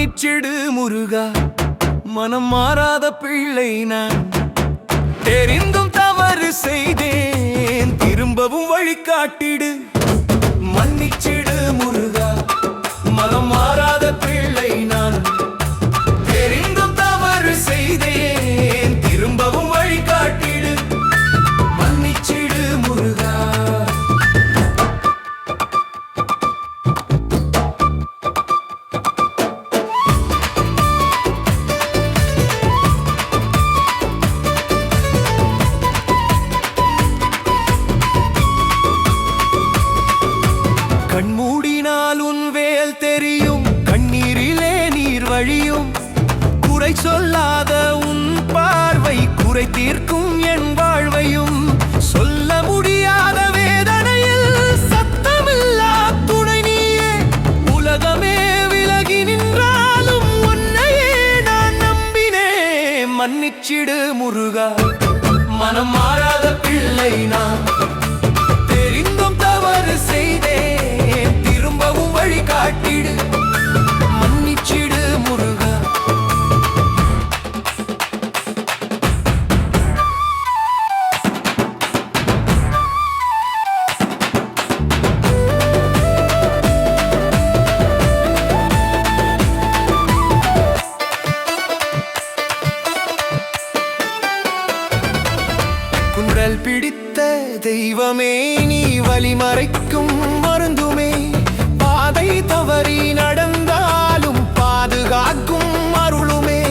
மன்னிச்சிடு முருகா, மனம் மாறாத பிள்ளை நான். தெரிந்தும் தவறு செய்தேன், திரும்பவும் வழிகாட்டிடு. மன்னிச்சிடு முருகா, மனம் மாறாத பிள்ளை நான். தெரிந்தும் தவறு செய்தேன், திரும்பவும் வழிகாட்டிடு. மன்னிச்சிடு முருகா. கண்மூடினால் உன் வேல் தெரியும், கண்ணீரிலே நீர் வழியும். குறை சொல்லாத உன் பார்வை குறை தீர்க்கும் என் வாழ்வையும். சொல்ல முடியாத வேதனையில் சத்தமில்லா துணை நீயே. உலகமே விலகி நின்றாலும் உன்னையே நான் நம்பினேன். மன்னிச்சிடு முருகா, மனம் மாறாத பிள்ளை நான். தெரிந்தும் தவறு செய்தேன், திரும்பவும் வழிகாட்டிடு. மன்னிச்சிடு முருகா. குன்றல் பிடித்த தெய்வமே, நீ வழிமறைக்கும் மருந்துமே. பாதை தவறி நடந்தாலும் பாதுகாக்கும் அருளுமே.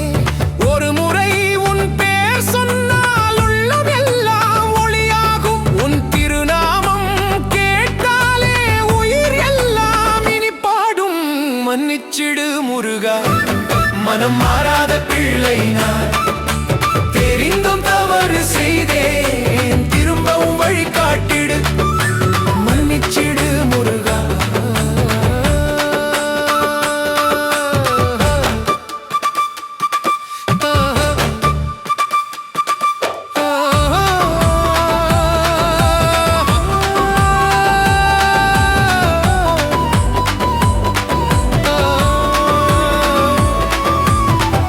ஒரு முறை உன் பேர் சொன்னால் உள்ளமெல்லாம் ஒளியாகும். உன் திருநாமம் கேட்டாலே உயிர் எல்லாம் இனி பாடும். மன்னிச்சிடு முருகா, மனம் மாறாத பிள்ளை நான். தெரிந்தும் தவறு செய்தேன், திரும்பவும் வழிகாட்டிடு. மன்னிச்சிடு முருகா.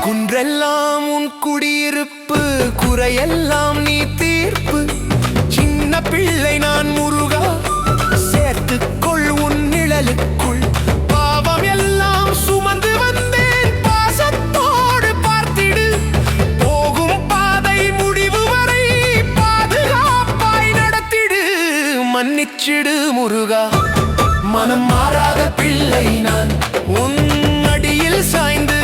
குன்றெல்லாம் உன் குடியிருப்பு, குறையெல்லாம் நீ தீர்ப்பு. சின்ன பிள்ளை நான் முருகா, சேர்த்துக்கொள் உன் நிழலுக்குள். பாவம் எல்லாம் சுமந்து வந்தேன், பாசத்தோடு பார்த்திடு. போகும் பாதை முடிவு வரை பாதுகாப்பாய் நடத்திடு. மன்னிச்சிடு முருகா, மனம் மாறாத பிள்ளை நான். உன் அடியில் சாய்ந்து